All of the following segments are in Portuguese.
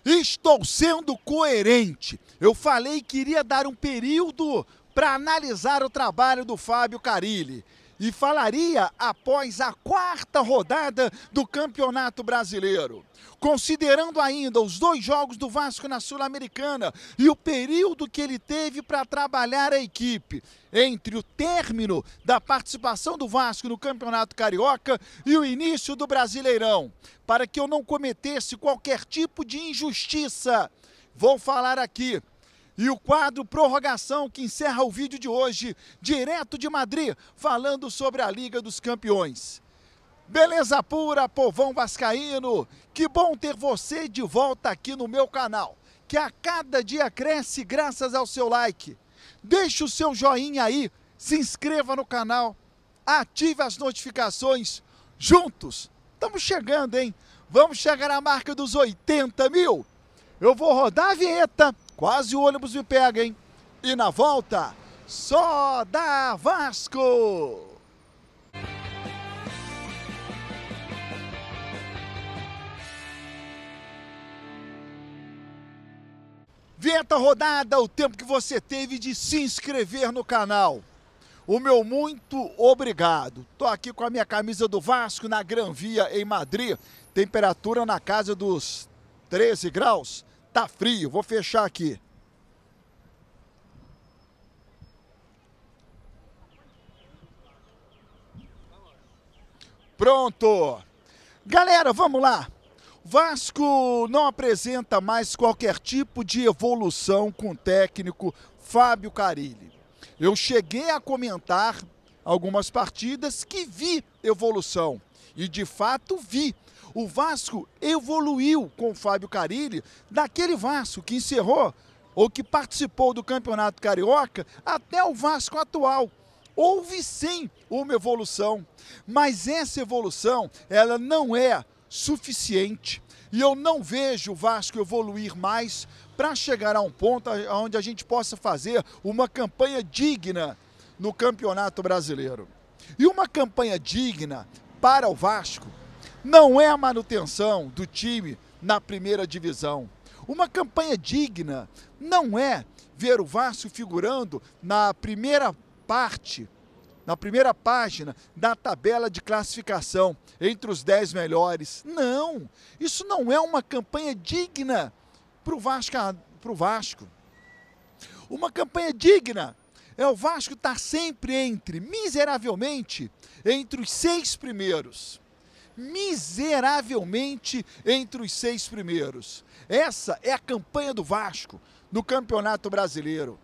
Estou sendo coerente. Eu falei que iria dar um período para analisar o trabalho do Fábio Carille. E falaria após a 4ª rodada do Campeonato Brasileiro. Considerando ainda os 2 jogos do Vasco na Sul-Americana e o período que ele teve para trabalhar a equipe entre o término da participação do Vasco no Campeonato Carioca e o início do Brasileirão, para que eu não cometesse qualquer tipo de injustiça, vou falar aqui. E o quadro Prorrogação, que encerra o vídeo de hoje, direto de Madrid, falando sobre a Liga dos Campeões. Beleza pura, povão vascaíno, que bom ter você de volta aqui no meu canal, que a cada dia cresce graças ao seu like. Deixe o seu joinha aí, se inscreva no canal, ative as notificações, juntos, estamos chegando, hein? Vamos chegar à marca dos 80 mil. Eu vou rodar a vinheta, quase o ônibus me pega, hein? E na volta, só dá Vasco! Vinheta rodada, o tempo que você teve de se inscrever no canal. O meu muito obrigado. Tô aqui com a minha camisa do Vasco na Gran Via em Madrid. Temperatura na casa dos 13 graus. Tá frio, vou fechar aqui. Pronto. Galera, vamos lá. Vasco não apresenta mais qualquer tipo de evolução com o técnico Fábio Carille. Eu cheguei a comentar algumas partidas que vi evolução. E de fato vi. O Vasco evoluiu com o Fábio Carille daquele Vasco que encerrou ou que participou do Campeonato Carioca até o Vasco atual. Houve sim uma evolução, mas essa evolução ela não é suficiente e eu não vejo o Vasco evoluir mais para chegar a um ponto onde a gente possa fazer uma campanha digna no Campeonato Brasileiro. E uma campanha digna para o Vasco não é a manutenção do time na primeira divisão. Uma campanha digna não é ver o Vasco figurando na primeira parte, na primeira página da tabela de classificação, entre os 10 melhores. Não, isso não é uma campanha digna para o Vasco. Uma campanha digna é o Vasco estar sempre miseravelmente, entre os 6 primeiros. Miseravelmente entre os 6 primeiros. Essa é a campanha do Vasco no Campeonato Brasileiro.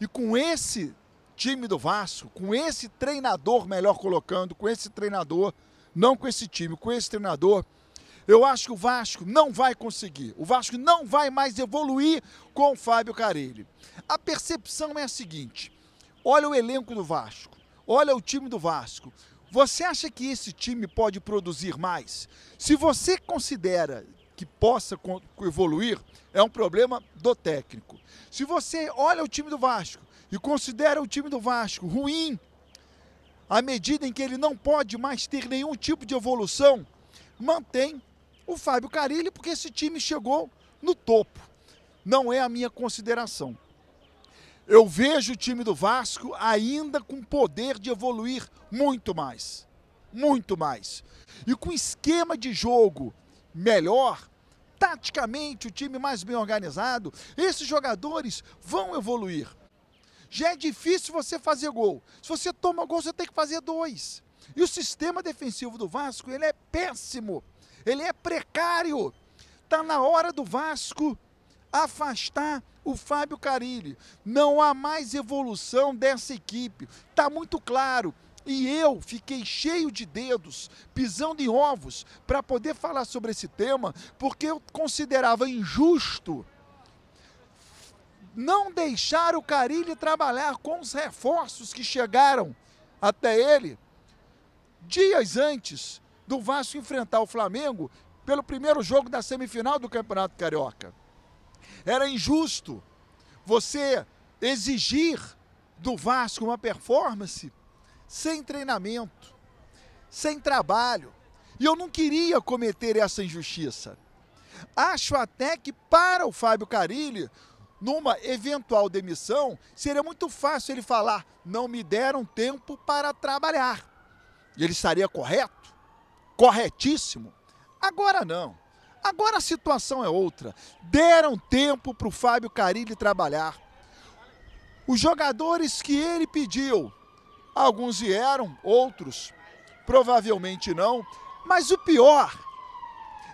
E com esse time do Vasco, com esse treinador, melhor colocando, com esse treinador, não com esse time, com esse treinador, eu acho que o Vasco não vai conseguir. O Vasco não vai mais evoluir com o Fábio Carille. A percepção é a seguinte: olha o elenco do Vasco, olha o time do Vasco. Você acha que esse time pode produzir mais? Se você considera que possa evoluir, é um problema do técnico. Se você olha o time do Vasco e considera o time do Vasco ruim, à medida em que ele não pode mais ter nenhum tipo de evolução, mantém o Fábio Carille, porque esse time chegou no topo. Não é a minha consideração. Eu vejo o time do Vasco ainda com poder de evoluir muito mais. Muito mais. E com esquema de jogo melhor, taticamente o time mais bem organizado, esses jogadores vão evoluir. Já é difícil você fazer gol. Se você toma gol, você tem que fazer 2. E o sistema defensivo do Vasco, ele é péssimo. Ele é precário. Está na hora do Vasco afastar o Fábio Carille. Não há mais evolução dessa equipe. Está muito claro. E eu fiquei cheio de dedos, pisando em ovos, para poder falar sobre esse tema, porque eu considerava injusto não deixar o Carille trabalhar com os reforços que chegaram até ele dias antes do Vasco enfrentar o Flamengo pelo primeiro jogo da semifinal do Campeonato Carioca. Era injusto você exigir do Vasco uma performance sem treinamento, sem trabalho. E eu não queria cometer essa injustiça. Acho até que para o Fábio Carille, numa eventual demissão, seria muito fácil ele falar: não me deram tempo para trabalhar. E ele estaria correto, corretíssimo. Agora não. Agora a situação é outra. Deram tempo para o Fábio Carille trabalhar. Os jogadores que ele pediu, alguns vieram, outros provavelmente não. Mas o pior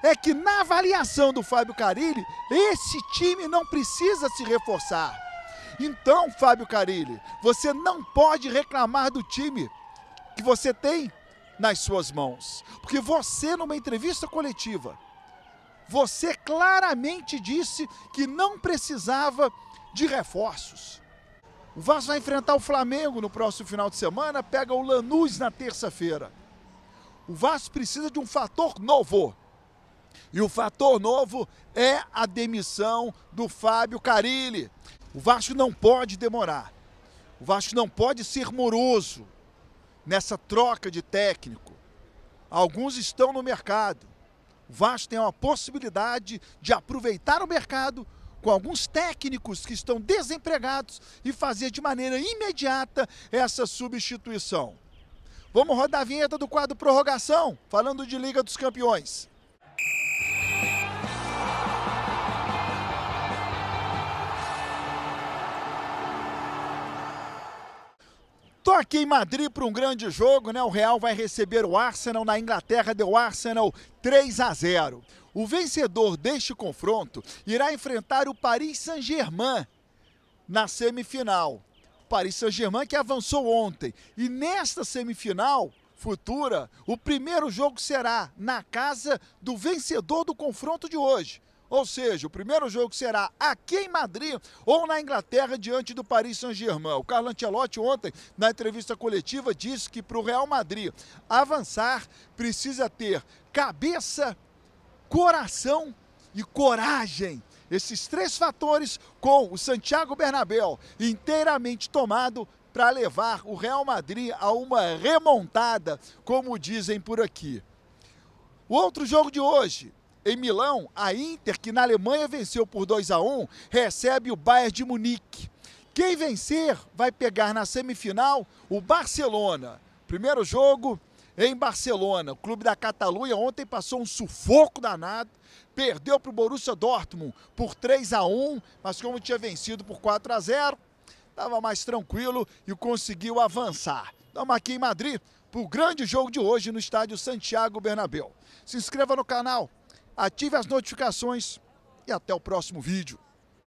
é que na avaliação do Fábio Carille, esse time não precisa se reforçar. Então, Fábio Carille, você não pode reclamar do time que você tem nas suas mãos. Porque você, numa entrevista coletiva, você claramente disse que não precisava de reforços. O Vasco vai enfrentar o Flamengo no próximo final de semana, pega o Lanús na terça-feira. O Vasco precisa de um fator novo. E o fator novo é a demissão do Fábio Carille. O Vasco não pode demorar. O Vasco não pode ser moroso nessa troca de técnico. Alguns estão no mercado. O Vasco tem uma possibilidade de aproveitar o mercado com alguns técnicos que estão desempregados e fazer de maneira imediata essa substituição. Vamos rodar a vinheta do quadro Prorrogação, falando de Liga dos Campeões. Tô aqui em Madrid para um grande jogo, né? O Real vai receber o Arsenal na Inglaterra, deu Arsenal 3-0. O vencedor deste confronto irá enfrentar o Paris Saint-Germain na semifinal. O Paris Saint-Germain que avançou ontem. E nesta semifinal futura, o primeiro jogo será na casa do vencedor do confronto de hoje. Ou seja, o primeiro jogo será aqui em Madrid ou na Inglaterra diante do Paris Saint-Germain. O Carlo Ancelotti ontem, na entrevista coletiva, disse que para o Real Madrid avançar precisa ter cabeça, coração e coragem. Esses três fatores com o Santiago Bernabéu inteiramente tomado para levar o Real Madrid a uma remontada, como dizem por aqui. O outro jogo de hoje, em Milão, a Inter, que na Alemanha venceu por 2-1, recebe o Bayern de Munique. Quem vencer vai pegar na semifinal o Barcelona. Primeiro jogo em Barcelona. O clube da Catalunha ontem passou um sufoco danado, perdeu para o Borussia Dortmund por 3-1, mas como tinha vencido por 4-0, estava mais tranquilo e conseguiu avançar. Estamos aqui em Madrid para o grande jogo de hoje no estádio Santiago Bernabéu. Se inscreva no canal, ative as notificações e até o próximo vídeo.